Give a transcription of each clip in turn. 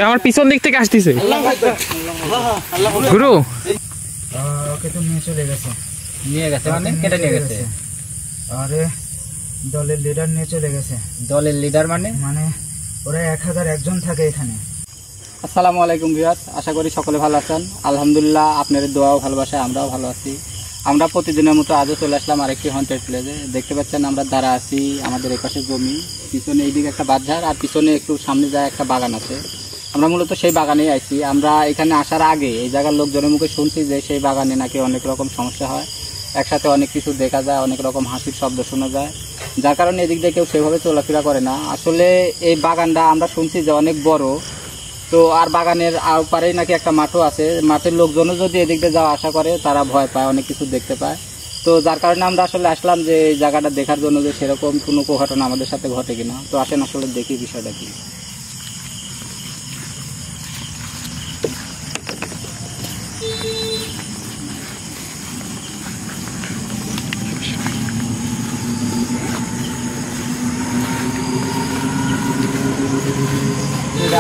আমার পিছন দিক থেকে আসতেছে গুরু। ওকে তো নিয়ে চলে গেছে। নিয়ে গেছে মানে কেটে নিয়ে গেছে? আরে দলের লিডার নিয়ে চলে গেছে। দলের লিডার মানে? মানে ওরা 1001 জন থাকে এখানে। আসসালামু আলাইকুম ভিউয়ার্স, আশা করি সকলে ভালো আছেন। আলহামদুলিল্লাহ, আপনাদের দোয়াও ভালোবাসায় আমরাও ভালো আছি। আমরা প্রতিদিনের মতো আজও চলে আসলাম আরেকটি হন্টেড প্লেসে। দেখতে পাচ্ছেন আমরা দাঁড়া আছি, আমাদের এপাশে জমি, পিছনে এইদিকে একটা বাজার আর পিছনে একটু সামনে যায় একটা বাগান আছে। আমরা মূলত সেই বাগানেই আইছি। আমরা এখানে আসার আগে এই জায়গার লোকজনের মুখে শুনছি যে সেই বাগানে নাকি অনেক রকম সমস্যা হয়, একসাথে অনেক কিছু দেখা যায়, অনেক রকম হাসির শব্দ শোনা যায়, যার কারণে এদিক দিয়ে কেউ সেভাবে চলাফেরা করে না। আসলে এই বাগানটা আমরা শুনছি যে অনেক বড়, তো আর বাগানের পারেই নাকি একটা মাঠও আছে। মাঠের লোকজনও যদি এদিক দিয়ে যাওয়া আসা করে তারা ভয় পায়, অনেক কিছু দেখতে পায়। তো যার কারণে আমরা আসলে আসলাম যে এই জায়গাটা দেখার জন্য যে সেরকম কোনো ঘটনা আমাদের সাথে ঘটে কিনা। তো আসেন আসলে দেখি বিষয়টা কি।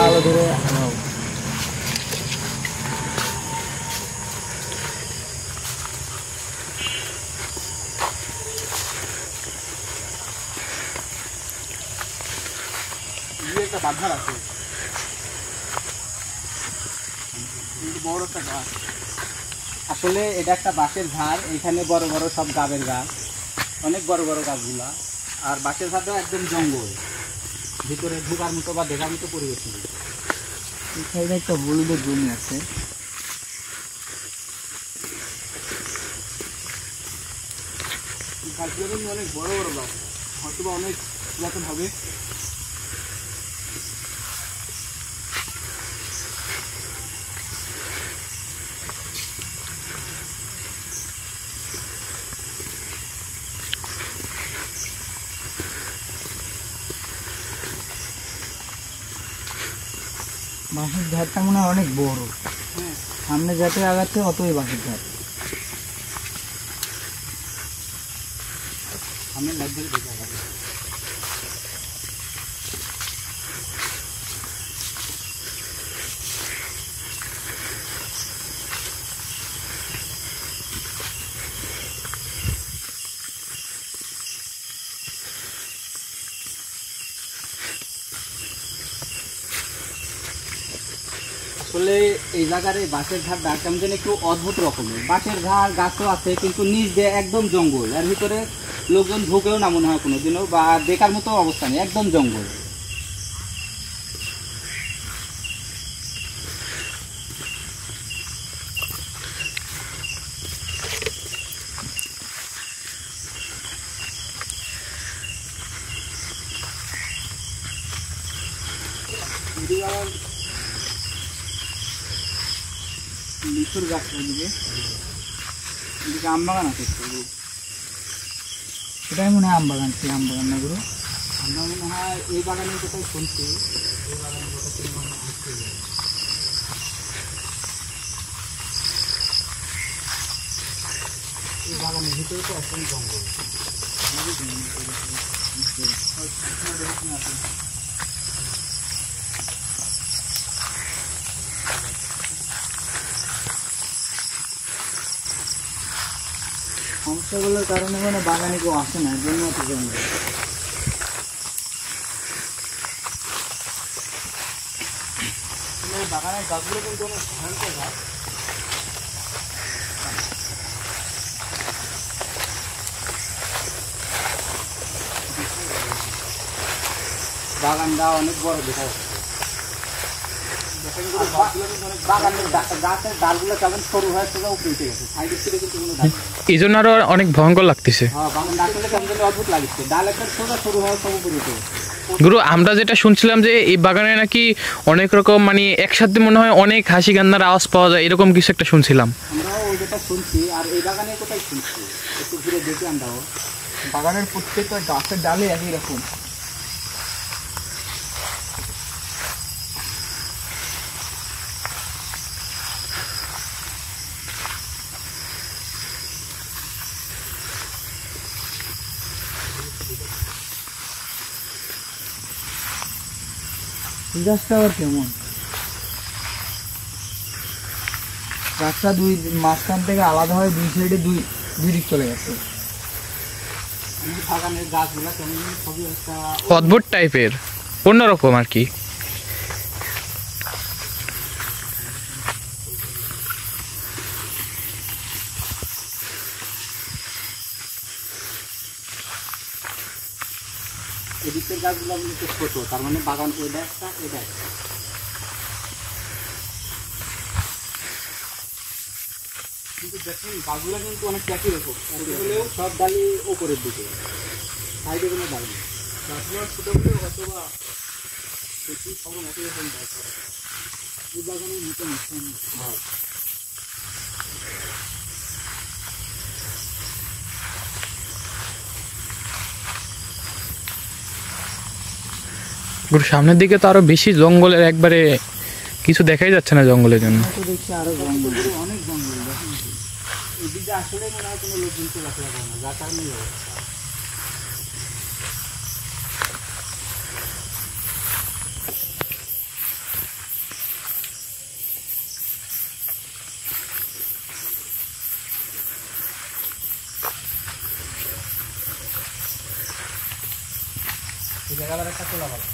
আলো ধরে একটা বাঁধার আছে, বড় একটা গাছ। আসলে এটা একটা বাঁশের ঝাড়, এখানে বড় বড় সব গাবের গাছ, অনেক বড় বড় গাছগুলা। আর বাঁশের ঝাড়টা একদম জঙ্গল, ভিতরে ঢোকার মতো বা দেখার মতো পরিবেশ নেই। এখানে একটা হলুদের জমি আছে। গাছগুলো অনেক বড় বড় গাছ, হয়তো বা অনেক পুরাতন হবে। বাঁশের ঝাড়টা মনে হয় অনেক বড়। সামনে যাতে আগাচ্ছে অতই বাঁশের ঝাড়। সামনে লাইট ধরে দেখে আগাচ্ছে। আসলে এই জায়গার এই বাঁশের ঝাড়টা কেমন যেন একটু অদ্ভুত রকমের। বাঁশের ঝাড় গাছও আছে কিন্তু নিচ দিয়ে একদম জঙ্গল, এর ভিতরে লোকজন ঢুকেও না মনে হয় কোনোদিনও, বা দেখার মতো অবস্থা নেই, একদম জঙ্গল। লিচুর গাছ, এদিকে এদিকে আম বাগান আছে। এটাই মনে হয় আম বাগান, সেই আম বাগান না গুরু? আমরা মনে হয় এই বাগানের কোথায় শুনছি, এই বাগানের কোথায় এই বাগানের ভিতরে তো একদম জঙ্গল। সমস্যাগুলোর কারণে মানে বাগানে কেউ আসে না, এর জন্য এত জঙ্গল। বাগানের গাছগুলো কিন্তু অনেক ভয়ঙ্কর গাছ। বাগানটা অনেক বড় দেখা যাচ্ছে। বাগানের গাছের ডালগুলো কেমন সরু হয়েছে, উপরে উঠে গেছে, সাইডের থেকে কিন্তু কোনো ডাল। এই জন্য আরো অনেক ভয়ঙ্কর লাগতেছে। হ্যাঁ, বাগান ডালগুলো কেমন যেন অদ্ভুত লাগছে, ডাল একটা সোজা সরু হয়ে সব উপরে উঠে গেছে। গুরু, আমরা যেটা শুনছিলাম যে এই বাগানে নাকি অনেক রকম মানে একসাথে মনে হয় অনেক হাসি কান্নার আওয়াজ পাওয়া যায়, এরকম কিছু একটা শুনছিলাম। আমরাও ওই যেটা শুনছি। আর এই বাগানে কোথায় শুনছি, একটু ঘুরে দেখি আমরাও। বাগানের প্রত্যেকটা গাছের ডালে একই রকম। এই গাছটা আবার কেমন? গাছটা দুই মাঝখান থেকে আলাদা হয়ে দুই সাইডে দুই দিক চলে গেছে। বাগানের গাছগুলো কেমন সবই একটা অদ্ভুত টাইপের, অন্যরকম আর কি। এদিকের গাছগুলো কিন্তু ছোট, তার মানে বাগান এটা একটা এটা একটা। কিন্তু দেখেন গাছগুলো কিন্তু অনেক একই রকম, সব ডালি উপরের দিকে, সাইডে কোনো ডাল নেই। গাছগুলো ছোট হলেও অথবা বেশি সব একই রকম গাছ হয়। এই বাগানের মতো হয়। গুরু সামনের দিকে তো আরো বেশি জঙ্গলের, একবারে কিছু দেখাই যাচ্ছে না জঙ্গলের জন্য। তো দেখছি আরো জঙ্গল, অনেক জঙ্গল দেখেন। এদিকে আসলে মনে হয় কোনো লোকজন চলাফেরা করে না, যার কারণে এই অবস্থা। এই জায়গাটার একটা তোলা ভালো।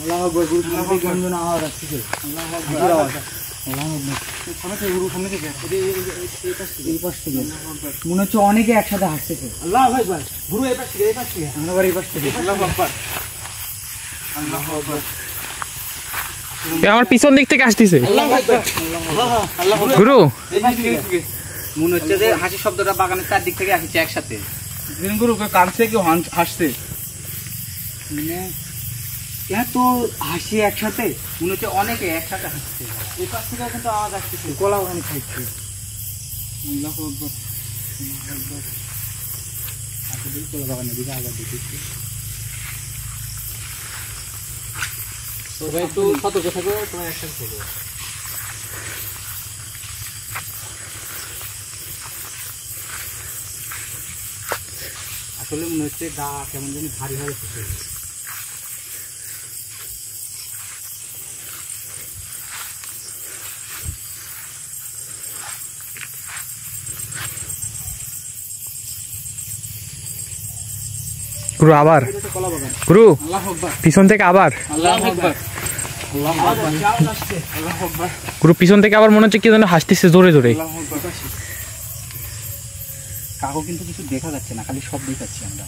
আল্লাহ আকবার, গুরু সামনে থেকে গঞ্জন আওয়াজ আসছে। আল্লাহ আকবার, আল্লাহ আকবার। সামনে থেকে গুরু সামনে থেকে এই পাশ থেকে মনে হচ্ছে অনেকে একসাথে হাসতেছে। আল্লাহ আকবার, গুরু এই পাশ থেকে এই পাশ থেকে আমরা আবার এই পাশ থেকে। আল্লাহ আকবার, আল্লাহ আকবার, আমার পিছন দিক থেকে আসতেছে আল্লাহ আকবার, আল্লাহ আকবার। গুরু। মনে হচ্ছে যে হাসি শব্দটা বাগানের চারদিক থেকে আসছে একসাথে। গুরু কানছে কেউ হাসছে, মানে এত হাসি একসাথে, মনে হচ্ছে অনেকে একসাথে হাসছে। এই পাশ থেকে কিন্তু আওয়াজ আসতেছে, কলা ওখানে খাইছে। আল্লাহ আকবার, আল্লাহ আকবার। আসলে কলা বাগানের দিকে আবার দেখেছি। তোমরা একটু সতর্ক থাকো, তোমরা একসাথে থাকো। আসলে মনে হচ্ছে গা কেমন জানি ভারী ভারী হচ্ছে। গুরু আবার, কলা বাগান। গুরু আল্লাহ আকবার, পিছন থেকে আবার, আল্লাহ আকবার, আল্লাহ আকবার, আল্লাহ আকবার, গুরু পিছন থেকে আবার মনে হচ্ছে কি যেন হাসতেছে জোরে জোরে। আল্লাহ আকবার। কাকু কিন্তু কিছু দেখা যাচ্ছে না, খালি শব্দই পাচ্ছি আমরা।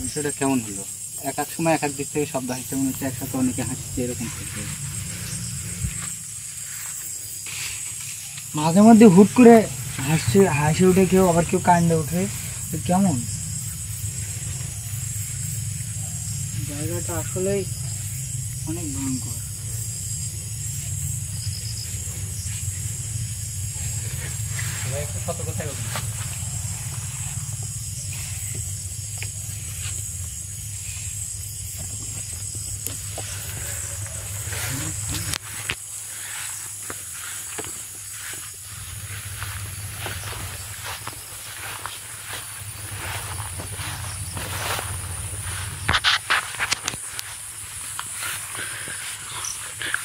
বিষয়টা কেমন হলো? এক এক সময় এক এক দিক থেকে শব্দ হাসছে, মনে হচ্ছে একসাথে অনেকে হাসছে, এরকম করছে। মাঝে মধ্যে হুট করে হাসি উঠে, কেউ আবার কেউ কান্দে উঠে, কেমন জায়গাটা আসলেই অনেক ভয়ঙ্কর। একটু সতর্ক থাকো।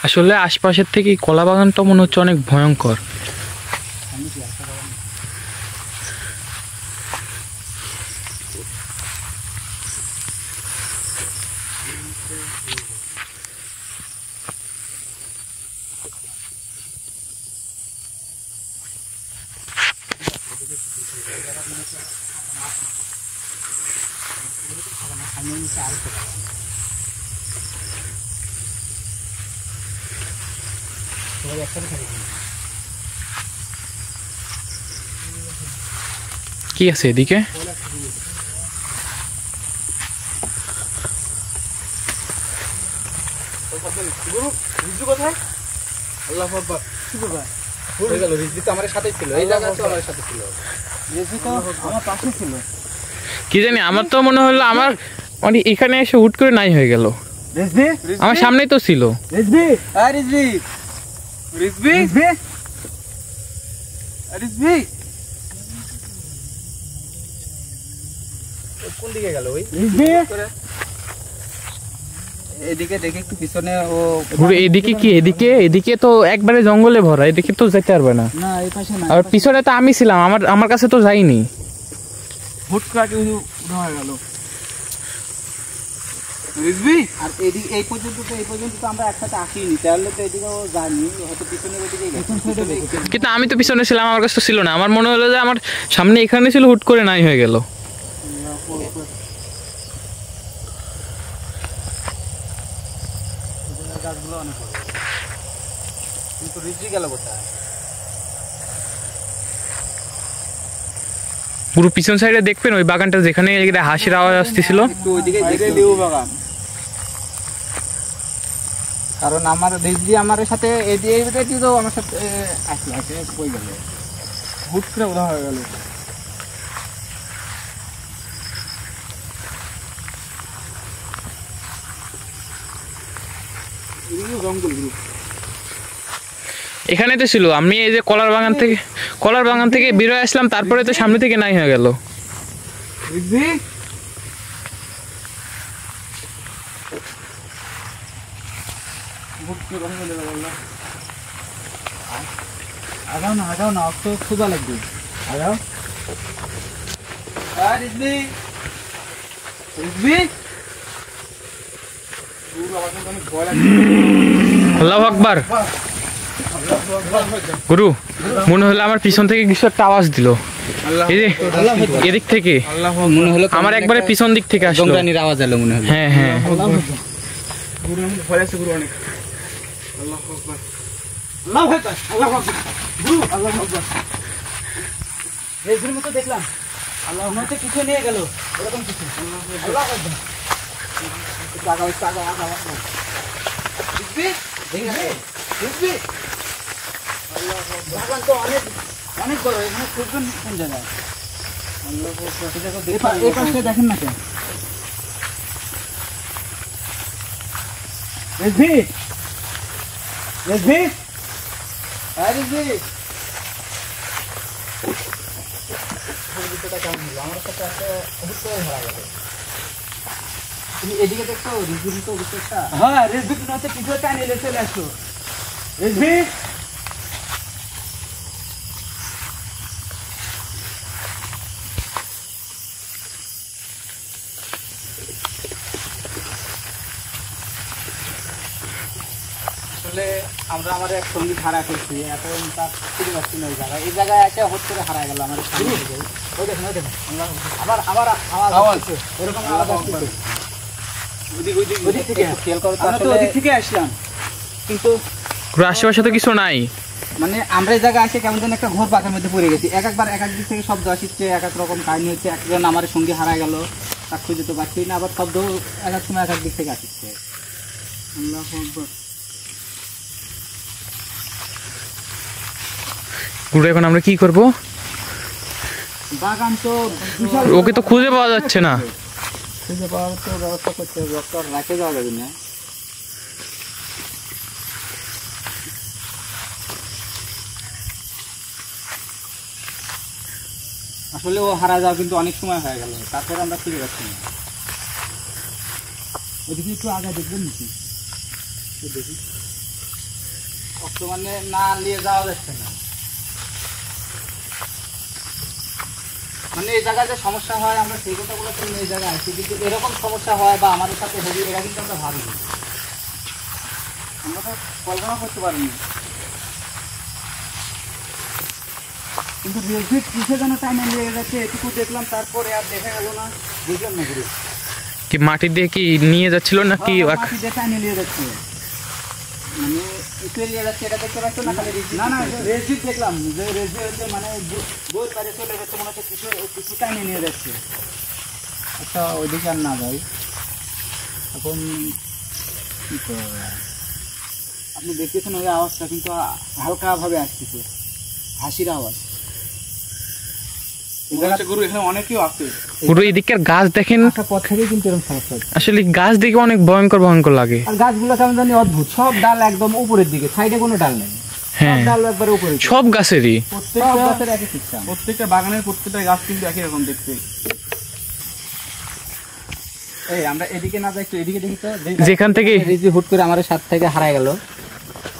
আসলে আশপাশের থেকে এই কলা বাগানটা মনে হচ্ছে অনেক ভয়ঙ্কর। কি আছে এদিকে? কি জানি, আমার তো মনে হলো আমার মানে এখানে এসে হুট করে নাই হয়ে গেল। আমার সামনেই তো ছিল। কোন দিকে গেল ওই? এদিকে দেখে একটু পিছনে ও এদিকে কি? এদিকে তো একবারে জঙ্গলে ভরা, এদিকে তো যেতে পারবে না। না এই পাশে না, আর পিছনে তো আমি ছিলাম, আমার কাছে তো যাইনি। হুট করে উঠা হয়ে গেল। আর এদিকে এই পর্যন্ত তো আমরা একসাথে আসিনি, তাহলে তো এদিকেও যাইনি, হয়তো পিছনের ওদিকে গেছে। কিন্তু আমি তো পিছনে ছিলাম, আমার কাছে তো ছিল না। আমার মনে হলো যে আমার সামনে এখানে ছিল, হুট করে নাই হয়ে গেল। গাছগুলো অনেক বড়, কিন্তু রিজি গেল কোথায়? পুরো পিছন সাইডে দেখবেন ওই বাগানটা যেখানে হাসির আওয়াজ আসতেছিল, একটু ওইদিকে লেবু বাগান। কারণ আমার রিজি আমার সাথে এদিকে তো আমার সাথে আসলে কই গেল, হুট করে উঠা হয়ে গেল। এখানে তো ছিল। আমি এই যে কলার বাগান থেকে বেরোয় আসলাম, তারপরে তো সামনে থেকে নাই হয়ে গেল। আগাও না তো ক্ষুধা লাগবে। আগাও আল্লাহু আকবার। গুরু, মনে হলো আমার পিছন থেকে কিছু একটা আওয়াজ দিল। এই যে এদিক থেকে মনে হলো আমার একবারে পিছন দিক থেকে আসলো। জংরানির আওয়াজ এলো মনে হলো। হ্যাঁ হ্যাঁ, গুরু আমি ভয় আছে, গুরু অনেক। আল্লাহু আকবার, আল্লাহু আকবার, আল্লাহু আকবার, গুরু আল্লাহু আকবার। রেজের মতো দেখলাম, আল্লাহ মতে কিছু নিয়ে গেল, এরকম কিছু। আল্লাহু আকবার। আগাও। দেখবি? দেখবি? আল্লাহু আকবার। বাগান তো অনেক বড়, এখানে খুঁজবেন কোন জায়গায়? আল্লাহু আকবার। এই পাশে দেখেন না কেন? রেজভি, আমার সাথে একটা অবশ্যই ধরা গেল। তুমি এদিকে দেখছো রেজভি তো অবশ্যই। হ্যাঁ, রেজভি তো হচ্ছে পিছনে টান এলে চলে আসলো। রেজভি আমরা আমাদের এক সঙ্গী হারা করছি, এখন তার ফিরে পাচ্ছি না। এই জায়গায় একটা হট করে হারা গেল আমার। ওই দেখেন আবার আওয়াজ এরকম আওয়াজ আসছে। ওদিক থেকে খেয়াল করো, ওদিক থেকে আসলাম, কিন্তু আশেপাশে তো কিছু নাই। মানে আমরা এই জায়গায় এসে কেমন যেন একটা ঘোর পাকের মধ্যে পড়ে গেছি। একবার এক দিক থেকে শব্দ আসছে, এক এক রকম কাহিনী হচ্ছে। একজন আমার সঙ্গী হারা গেল, তার খুঁজে তো পাচ্ছি না। আবার শব্দ এক এক সময় এক এক দিক থেকে আসছে। আল্লাহু আকবার। গুরু, এখন আমরা কি করব? বাগান তো ওকে তো খুঁজে পাওয়া যাচ্ছে না। খুঁজে পাওয়ার তো ব্যবস্থা করতে হবে, ডক্টর রাখে যাওয়া যাবে না। আসলে ও হারা যাওয়া কিন্তু অনেক সময় হয়ে গেল, তারপরে আমরা খুঁজে পাচ্ছি না। ওদিকে একটু আগে দেখবেন নাকি? দেখি বর্তমানে না নিয়ে যাওয়া যাচ্ছে না। মানে এই জায়গায় যে সমস্যা হয় আমরা সেই কথাগুলো তো এই জায়গায় আসছি, কিন্তু এরকম সমস্যা হয় বা আমাদের সাথে হবে এরা কিন্তু আমরা ভাবিনি, আমরা তো কল্পনা করতে পারিনি। কিন্তু রেজিট কিসে যেন টাইমে নিয়ে যাচ্ছে এটুকু দেখলাম, তারপরে আর দেখা গেল না, বুঝলাম না ঘুরে কি মাটি দিয়ে কি নিয়ে যাচ্ছিল নাকি মাটি দিয়ে টাইমে নিয়ে যাচ্ছে, মানে একটু নিয়ে যাচ্ছে এটা দেখতে পাচ্ছ না? খালি না না রেজিট দেখলাম যে রেজিট হচ্ছে মানে বই পারে চলে যাচ্ছে, মনে হচ্ছে কিছু কিছু টাইমে নিয়ে যাচ্ছে। আচ্ছা ওইদিকে আর না যাই, এখন কি করা যায়? আপনি দেখতেছেন ওই আওয়াজটা কিন্তু হালকাভাবে আসতেছে, হাসির আওয়াজ। গুরু এখানে অনেকেও আছে। পুরো এদিকের গাছ দেখেন, একটা পথ থেকে কিন্তু এরকম সমস্যা হচ্ছে। আসলে গাছ দেখে অনেক ভয়ঙ্কর ভয়ঙ্কর লাগে। আর গাছগুলো কেমন জানি অদ্ভুত, সব ডাল একদম উপরের দিকে, সাইডে কোনো ডাল নেই, হ্যাঁ সব ডাল একবারে উপরে। সব গাছেরই, প্রত্যেকটা গাছের একই সিস্টেম। প্রত্যেকটা বাগানের প্রত্যেকটা গাছ কিন্তু একই রকম দেখতে। এই আমরা এদিকে না যাই, একটু এদিকে দেখি তো, যেখান থেকে রিজি হুট করে আমাদের সাথ থেকে হারায় গেল।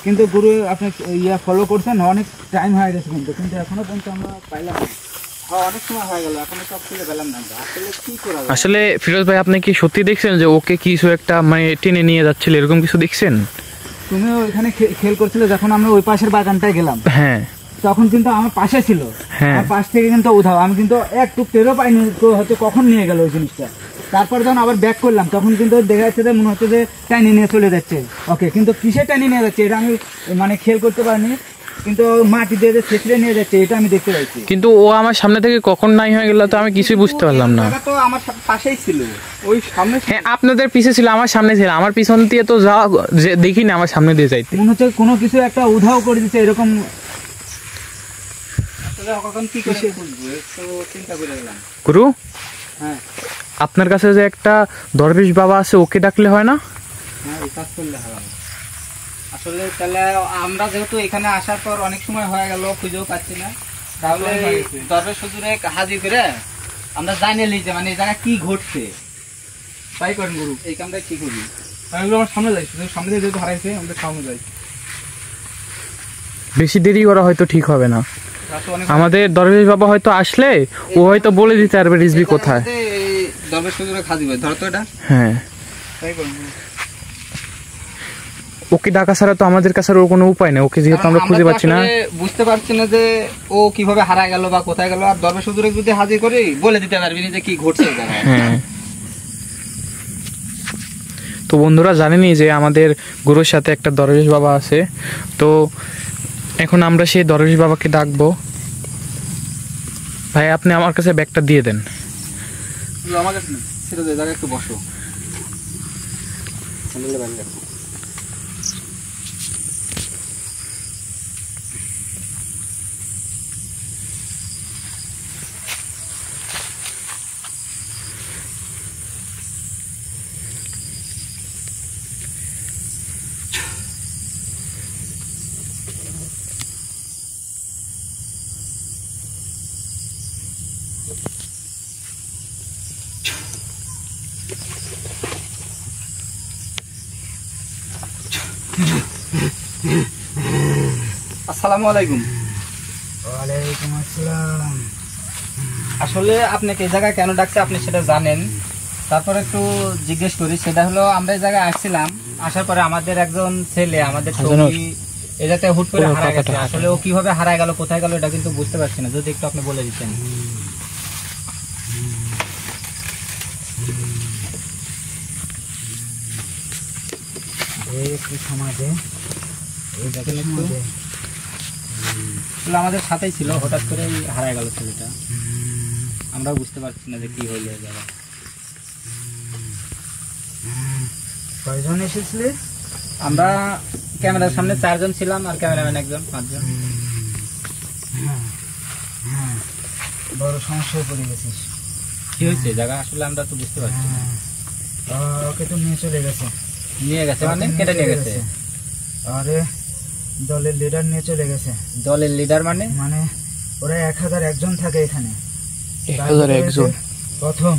কিন্তু গুরু আপনি ইয়া ফলো করছেন, অনেক টাইম হয়ে গেছে কিন্তু, কিন্তু এখনো পর্যন্ত আমরা পাইলাম না। হ্যাঁ অনেক সময় হয়ে গেল, এখনো সব খুঁজে পেলাম না আমরা। আসলে কি করা যায়? আসলে ফিরোজ ভাই আপনি কি সত্যি দেখছেন যে ওকে কিছু একটা মানে টেনে নিয়ে যাচ্ছিল, এরকম কিছু দেখছেন? তুমি ওইখানে খেয়াল করছিলে যখন আমরা ওই পাশের বাগানটায় গেলাম, হ্যাঁ তখন কিন্তু আমার পাশে ছিল, হ্যাঁ। আর পাশ থেকে কিন্তু উধাও, আমি কিন্তু একটু টেরও পাইনি হয়তো কখন নিয়ে গেল ওই জিনিসটা। তারপর যখন আবার ব্যাক করলাম তখন কিন্তু দেখা যাচ্ছে যে মনে হচ্ছে যে টাইনি নিয়ে চলে যাচ্ছে। ওকে, কিন্তু কিসে টাইনি নিয়ে যাচ্ছে এটা আমি মানে খেয়াল করতে পারিনি, কিন্তু মাটি দিয়ে যে ছেঁচড়ে নিয়ে যাচ্ছে এটা আমি দেখতে পাইছি। কিন্তু ও আমার সামনে থেকে কখন নাই হয়ে গেল তো আমি কিছুই বুঝতে পারলাম না। তো আমার পাশেই ছিল, ওই সামনে হ্যাঁ আপনাদের পিছে ছিল, আমার সামনে ছিল, আমার পিছন দিয়ে তো যাওয়া দেখিনি, আমার সামনে দিয়ে যাইতে মনে হচ্ছে কোনো কিছু একটা উধাও করে দিচ্ছে এরকম। কখন কি করে বুঝবো একটু চিন্তা করে গেলাম। গুরু হ্যাঁ আপনার কাছে যে একটা দরবেশ বাবা আছে, ওকে ডাকলে হয় না? হ্যাঁ ওই কাজ করলে হবে। আসলে তাহলে আমরা যেহেতু এখানে আসার পর অনেক সময় হয়ে গেল, খুঁজেও পাচ্ছি না, তাহলে দরবেশ হুজুরে হাজির করে আমরা জানিয়ে নিই যে মানে এই জায়গায় কি ঘটছে। তাই করেন গুরু। এই কামটা কি করি? আমি আমার সামনে যাই, সামনে দিয়ে যেহেতু হারাইছে আমাদের সামনে যাই। বেশি দেরি করা হয়তো ঠিক হবে না, রাতে অনেক আমাদের দরবেশ বাবা হয়তো আসলে ও হয়তো বলে দিতে পারবে রিজবি কোথায়। দরবেশ হুজুরে হাজির হয়, ধরো তো এটা। হ্যাঁ তাই করেন গুরু। ওকে ডাকা ছাড়া তো আমাদের কাছে আর ওর কোনো উপায় নেই, ওকে যেহেতু আমরা খুঁজে পাচ্ছি না। বুঝতে পারছি না যে ও কিভাবে হারা গেল বা কোথায় গেল, আর দরবেশ হুজুরে যদি হাজির করি বলে দিতে পারবি না যে কি ঘটছে এই জায়গায়। হ্যাঁ তো বন্ধুরা জানেনই যে আমাদের গুরুর সাথে একটা দরবেশ বাবা আছে, তো এখন আমরা সেই দরবেশ বাবাকে ডাকবো। ভাই আপনি আমার কাছে ব্যাগটা দিয়ে দেন। গুরু আমার কাছে সেটা জায়গায় একটু বসো। আসসালামু আলাইকুম। ওয়ালাইকুম আসসালাম। আসলে আপনাকে এই জায়গায় কেন ডাকছে আপনি সেটা জানেন, তারপর একটু জিজ্ঞেস করি, সেটা হলো আমরা এই জায়গায় আসছিলাম, আসার পরে আমাদের একজন ছেলে আমাদের সঙ্গী এই জায়গায় হুট করে হারা গেছে। আসলে ও কিভাবে হারা গেল, কোথায় গেল এটা কিন্তু বুঝতে পারছি না, যদি একটু আপনি বলে দিতেন। আমাদের সাথেই ছিল, হঠাৎ করে হারায় গেল ছেলেটা, আমরা বুঝতে পারছি না যে কি হইল। কয়জন এসেছিলে? আমরা ক্যামেরার সামনে 4 জন ছিলাম, আর ক্যামেরাম্যান একজন, 5 জন। বড় সমস্যায় পড়ে গেছিস। কি হয়েছে জায়গা আসলে আমরা তো বুঝতে পারছি না। ওকে তো নিয়ে চলে গেছে। নিয়ে গেছে মানে কেটে নিয়ে গেছে? আরে দলের লিডার নিয়ে চলে গেছে। দলের লিডার মানে? মানে ওরা 1001 জন থাকে এখানে। 1001 জন? প্রথম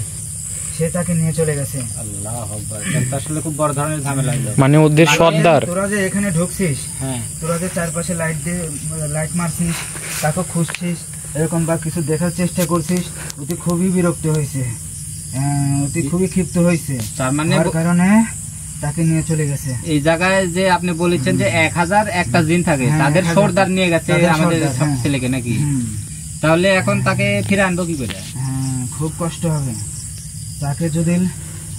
সে তাকে নিয়ে চলে গেছে। আল্লাহ আকবার, এটা আসলে খুব বড় ধরনের ঝামেলা হলো। মানে ওদের সর্দার। তোরা যে এখানে ঢুকছিস, হ্যাঁ, তোরা যে চারপাশে লাইট মারছিস, তাকে খুঁজছিস, এরকম বা কিছু দেখার চেষ্টা করছিস, অতি খুবই বিরক্ত হয়েছে, অতি খুবই ক্ষিপ্ত হয়েছে। তার মানে তার কারণে তাকে নিয়ে চলে গেছে। এই জায়গায় যে আপনি বলেছেন যে 1001টা জিন থাকে, হ্যাঁ, তাদের 1000 সর্দার নিয়ে গেছে তাদের আমাদের সর্দার, সব হ্যাঁ। ছেলেকে নাকি? হুম। তাহলে এখন তাকে ফিরে আনবো কি করে? হ্যাঁ, খুব কষ্ট হবে। তাকে যদি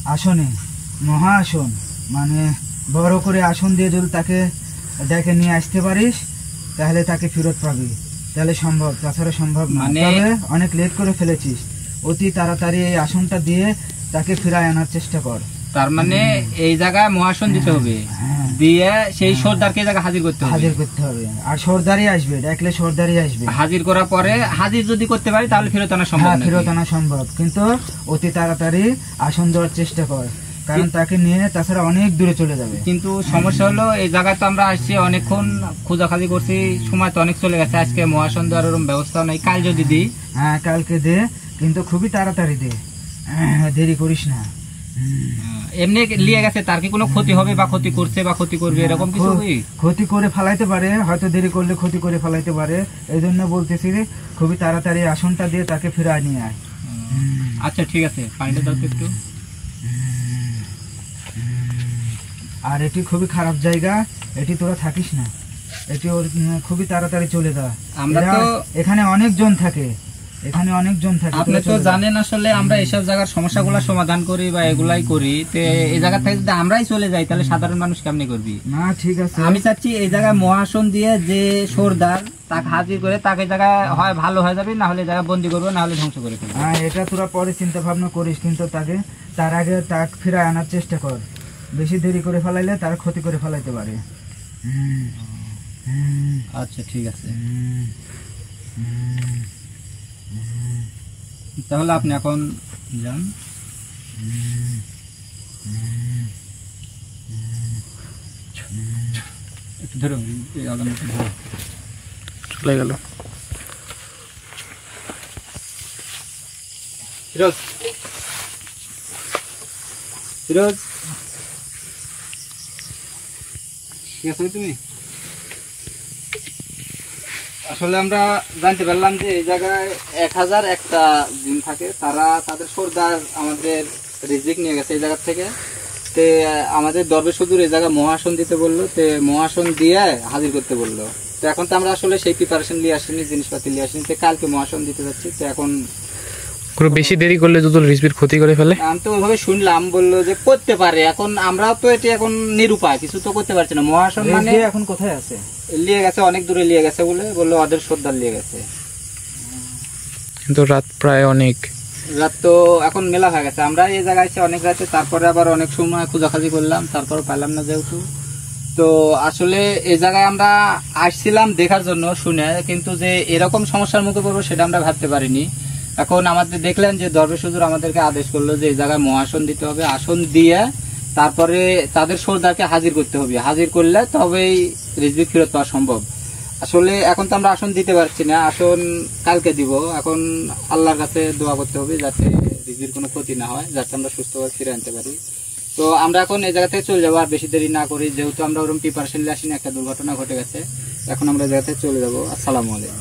আসনে, মহা আসন মানে বড় করে আসন দিয়ে যদি তাকে ডেকে নিয়ে আসতে পারিস, তাহলে তাকে ফেরত পাবি, তাহলে সম্ভব, তাছাড়া সম্ভব না। মানে- তবে অনেক লেট করে ফেলেছিস, অতি তাড়াতাড়ি এই আসনটা দিয়ে তাকে ফিরায় আনার চেষ্টা কর। তার মানে এই জায়গায় মহাসন দিতে হবে, হ্যাঁ, দিয়ে সেই সর্দারকে এই জায়গায় হাজির করতে হবে। হাজির করতে হবে, আর সর্দারই আসবে, ডাকলে সর্দারই আসবে। হাজির করার পরে হাজির যদি করতে পারি তাহলে ফেরত আনা সম্ভব হ্যাঁ, নাকি? ফেরত আনা সম্ভব, কিন্তু অতি তাড়াতাড়ি আসন দেওয়ার চেষ্টা কর, কারণ তাকে নিয়ে তাছাড়া অনেক দূরে চলে যাবে। কিন্তু সমস্যা হলো এই জায়গায় তো আমরা আসছি, অনেকক্ষণ খোঁজাখাজি করছি, সময় তো অনেক চলে গেছে, আজকে মহাসন দেওয়ার ওরকম ব্যবস্থা নাই। কাল যদি দিই? হ্যাঁ, কালকে দে, কিন্তু খুবই তাড়াতাড়ি দে, দেরি করিস না। এমনি লিয়ে গেছে, তার কি কোনো ক্ষতি হবে বা ক্ষতি করছে বা ক্ষতি করবে এরকম কিছু কি? ক্ষতি করে ফেলাইতে পারে, হয়তো দেরি করলে ক্ষতি করে ফেলাইতে পারে, এই জন্য বলতেছি যে খুবই তাড়াতাড়ি আসনটা দিয়ে তাকে ফিরায় নিয়ে আয়। আচ্ছা ঠিক আছে, পানিটা দাও তো একটু। আর এটি খুবই খারাপ জায়গা, এটি তোরা থাকিস না, এটি ওর খুবই তাড়াতাড়ি চলে যা। আমরা এরা- তো- এখানে অনেকজন থাকে, এখানে অনেকজন থাকে। আপনি তোরা তো চলে যা। জানেন আসলে আমরা এসব জায়গার সমস্যাগুলো সমাধান করি বা এগুলাই করি, তো এই জায়গা থেকে যদি আমরাই চলে যাই তাহলে সাধারণ মানুষ কেমনি করবি? না, ঠিক আছে। আমি চাচ্ছি এই জায়গায় মহাসন দিয়ে যে সর্দার তাকে হাজির করে তাকে এই জায়গায় হয় ভালো হয়ে যাবে, না হলে এই জায়গায় বন্দি করবো, না হলে ধ্বংস করে ফেলবো। হ্যাঁ, এটা তোরা পরে চিন্তা ভাবনা করিস, কিন্তু তার আগে তাকে ফিরায় আনার চেষ্টা কর। বেশি দেরি করে ফেলাইলে তার ক্ষতি করে ফেলাইতে পারে। আচ্ছা ঠিক আছে, তাহলে আপনি এখন যান। একটু ধরুন, এই আগামী একটু ধরুন। চলে গেল। ফিরোজ, ফিরোজ, ঠিক আছে তুমি? আসলে আমরা জানতে পারলাম যে এই জায়গায় 1001টা জিন থাকে, তারা তাদের সর্দার আমাদের রিজিক নিয়ে গেছে এই জায়গা থেকে। তে আমাদের দরবেশ হুজুর এই জায়গায় মহাসন দিতে বললো, তে মহাসন দিয়ে হাজির করতে বললো। তো এখন তো আমরা আসলে সেই প্রিপারেশন নিয়ে আসিনি, জিনিসপাতি নিয়ে আসিনি, তো কালকে মহাসন দিতে যাচ্ছি। তো এখন কোনো বেশি দেরি করলে যদি রিসবির ক্ষতি করে ফেলে? আমি তো ওইভাবে শুনলাম, বললো যে করতে পারে। এখন আমরাও তো এটি এখন নিরুপায়, কিছু তো করতে পারছি না। মহাসন মানে রেজভি এখন কোথায় আছে? লিয়ে গেছে, অনেক দূরে লিয়ে গেছে বললো ওদের সর্দার লিয়ে গেছে। কিন্তু রাত প্রায় অনেক। রাত তো এখন মেলা হয়ে গেছে, আমরা এই জায়গায় এসে অনেক রাতে, তারপরে আবার অনেক সময় খোঁজাখাজি করলাম, তারপর পাইলাম না যেহেতু। তো আসলে এই জায়গায় আমরা আসছিলাম দেখার জন্য শুনে, কিন্তু যে এরকম সমস্যার মুখে পড়বো সেটা আমরা ভাবতে পারিনি। এখন আমাদের দেখলেন যে দরবেশ হুজুর আমাদেরকে আদেশ করলো যে এই জায়গায় মহাসন দিতে হবে, আসন দিয়ে তারপরে তাদের সর্দারকে হাজির করতে হবে, হাজির করলে তবেই রিজভি ফেরত পাওয়া সম্ভব। আসলে এখন তো আমরা আসন দিতে পারছি না, আসন কালকে দিব। এখন আল্লাহর কাছে দোয়া করতে হবে যাতে রিজভির কোনো ক্ষতি না হয়, যাতে আমরা সুস্থভাবে ফিরে আনতে পারি। তো আমরা এখন এই জায়গা থেকে চলে যাবো, আর বেশি দেরি না করি, যেহেতু আমরা ওরকম প্রিপারেশন নিয়ে আসিনি, একটা দুর্ঘটনা ঘটে গেছে। এখন আমরা এই জায়গা থেকে চলে যাবো। আসসালামু আলাইকুম।